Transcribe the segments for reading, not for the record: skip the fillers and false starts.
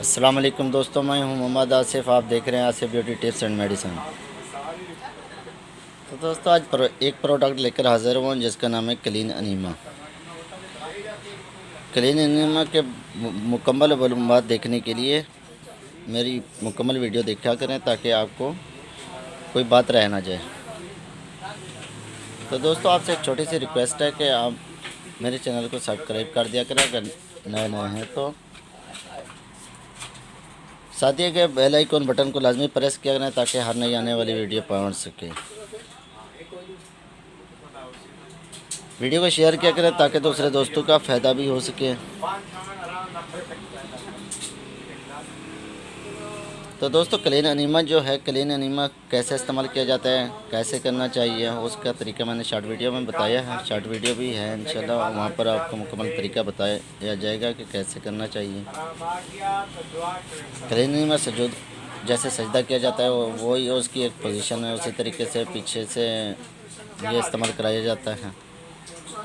अस्सलाम वालेकुम दोस्तों, मैं हूं मोहम्मद आसिफ। आप देख रहे हैं Asif beauty tips and medicine. तो दोस्तों आज एक प्रोडक्ट लेकर हाज़िर हुआ जिसका नाम है क्लीन अनीमा। क्लीन अनीमा के मुकम्मल मालूमात देखने के लिए मेरी मुकम्मल वीडियो देखा करें ताकि आपको कोई बात रह ना जाए। तो दोस्तों आपसे एक छोटी सी रिक्वेस्ट है कि आप मेरे चैनल को सब्सक्राइब कर दिया करें अगर नए नए हैं तो। साथ ही के बेल आइकन बटन को लाजमी प्रेस किया करें ताकि हर नई आने वाली वीडियो पहुंच सके। वीडियो को शेयर किया करें ताकि दूसरे दोस्तों का फ़ायदा भी हो सके। तो दोस्तों क्लीन अनीमा जो है, क्लीन अनीमा कैसे इस्तेमाल किया जाता है, कैसे करना चाहिए, उसका तरीका मैंने शॉर्ट वीडियो में बताया है। शॉर्ट वीडियो भी है इंशाल्लाह, वहाँ पर आपको मुकम्मल तरीका बताया जाएगा कि कैसे करना चाहिए। क्लीन अनीमा सजूद जैसे सजदा किया जाता है वही उसकी एक पोजीशन है, उसी तरीके से पीछे से ये इस्तेमाल कराया जाता है।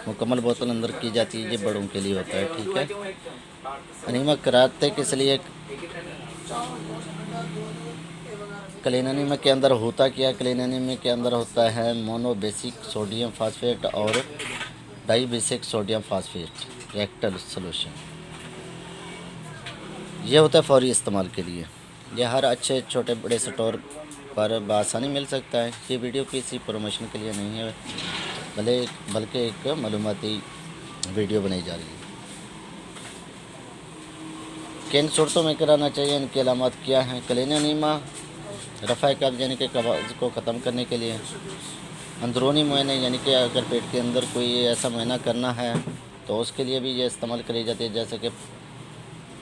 मुकम्मल बोतल अंदर की जाती है, ये बड़ों के लिए होता है, ठीक है। अनीमा कराते किस लिए, क्लीन अनीमा के अंदर होता क्या, क्लीन अनीमा के अंदर होता है मोनो बेसिक सोडियम फास्फेट और di basic sodium phosphate reactor solution. ये होता है फौरी इस्तेमाल के लिए। ये हर अच्छे छोटे बड़े स्टोर पर बआसानी मिल सकता है। ये वीडियो किसी प्रमोशन के लिए नहीं है, बल्कि एक मालूमाती वीडियो बनाई जा रही है। किन सूरतों में कराना चाहिए, इनकी अलामत क्या हैं। क्लीन अनीमा रफ़ा कब्ज़ यानी कि कब्ज़ को ख़त्म करने के लिए, अंदरूनी मुआयने यानी कि अगर पेट के अंदर कोई ऐसा मुआयना करना है तो उसके लिए भी ये इस्तेमाल करी जाती है। जैसे कि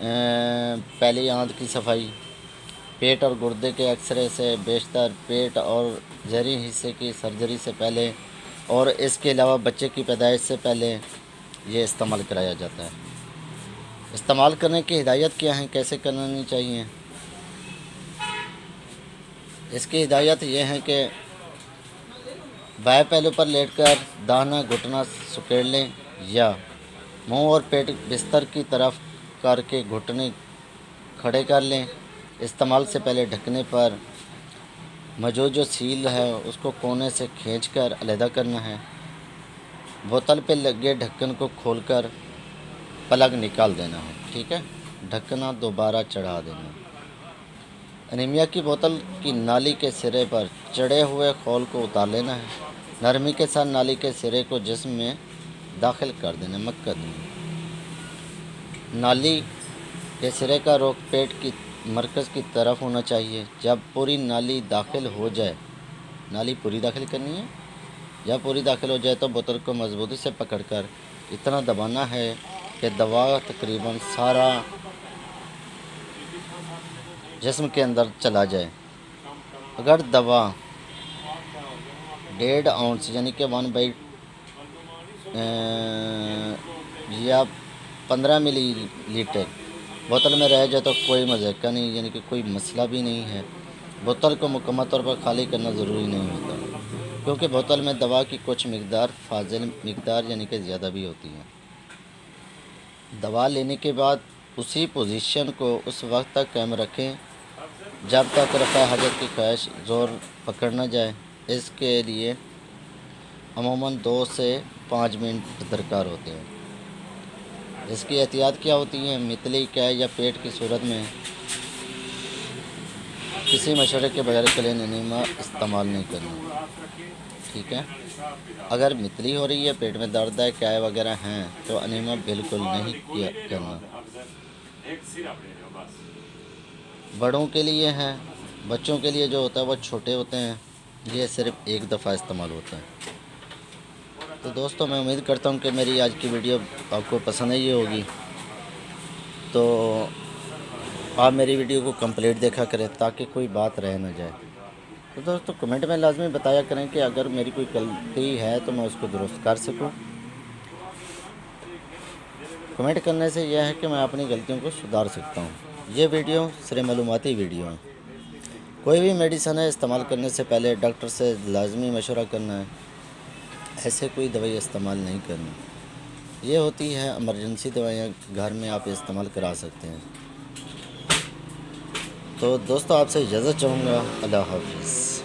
पहली आंत की सफाई, पेट और गुर्दे के एक्सरे से बेशतर, पेट और जहरी हिस्से की सर्जरी से पहले और इसके अलावा बच्चे की पैदाइश से पहले ये इस्तेमाल कराया जाता है। इस्तेमाल करने की हिदायत क्या है, कैसे करनी चाहिए। इसकी हिदायत ये है कि बाएं पहलू पर लेटकर दाहिना घुटना सुकेड़ लें या मुंह और पेट बिस्तर की तरफ करके घुटने खड़े कर लें। इस्तेमाल से पहले ढकने पर मौजूद जो सील है उसको कोने से खींचकर अलहदा करना है। बोतल पे लगे ढक्कन को खोलकर प्लग निकाल देना है, ठीक है। ढक्कना दोबारा चढ़ा देना। अनीमिया की बोतल की नाली के सिरे पर चढ़े हुए खोल को उतार लेना है। नरमी के साथ नाली के सिरे को जिस्म में दाखिल कर देना, मक्कद में। नाली के सिरे का रुख पेट की मरकज़ की तरफ होना चाहिए। जब पूरी नाली दाखिल हो जाए, नाली पूरी दाखिल करनी है, जब पूरी दाखिल हो जाए तो बोतल को मजबूती से पकड़कर इतना दबाना है कि दवा तकरीबन सारा जिस्म के अंदर चला जाए। अगर दवा 1.5 आउंस यानी कि 1 या 15 मिलीलीटर बोतल में रह जाए तो कोई मज़ाक़ा नहीं, यानी कि कोई मसला भी नहीं है। बोतल को मुकम्मल तौर पर खाली करना ज़रूरी नहीं होता, क्योंकि बोतल में दवा की कुछ मकदार फाजिल मकदार यानी कि ज़्यादा भी होती है। दवा लेने के बाद उसी पोजीशन को उस वक्त तक कायम रखें जब तक रफ़ा हजत की ख्वाहिश ज़ोर पकड़ न जाए। इसके लिए अमूमन 2 से 5 मिनट दरकार होते हैं। इसकी एहतियात क्या होती है। मितली, कैद या पेट की सूरत में किसी मशवरे के बगैर क्लीन अनीमा इस्तेमाल नहीं करना, ठीक है। अगर मितली हो रही है, पेट में दर्द है, कैद वगैरह हैं तो अनीमा बिल्कुल नहीं किया करना। बड़ों के लिए है, बच्चों के लिए जो होता है वो छोटे होते हैं, ये सिर्फ़ एक दफ़ा इस्तेमाल होता है। तो दोस्तों मैं उम्मीद करता हूँ कि मेरी आज की वीडियो आपको पसंद आई होगी। तो आप मेरी वीडियो को कंप्लीट देखा करें ताकि कोई बात रह ना जाए। तो दोस्तों कमेंट में लाजमी बताया करें कि अगर मेरी कोई गलती है तो मैं उसको दुरुस्त कर सकूं। कमेंट करने से यह है कि मैं अपनी गलतियों को सुधार सकता हूं। ये वीडियो सिर्फ मालूमाती वीडियो है। कोई भी मेडिसन है इस्तेमाल करने से पहले डॉक्टर से लाजमी मशवरा करना है। ऐसे कोई दवाई इस्तेमाल नहीं करनी। ये होती है इमरजेंसी दवाइयाँ, घर में आप इस्तेमाल करा सकते हैं। तो दोस्तों आपसे इजाज़त चाहूँगा। अल्लाह हाफिज़।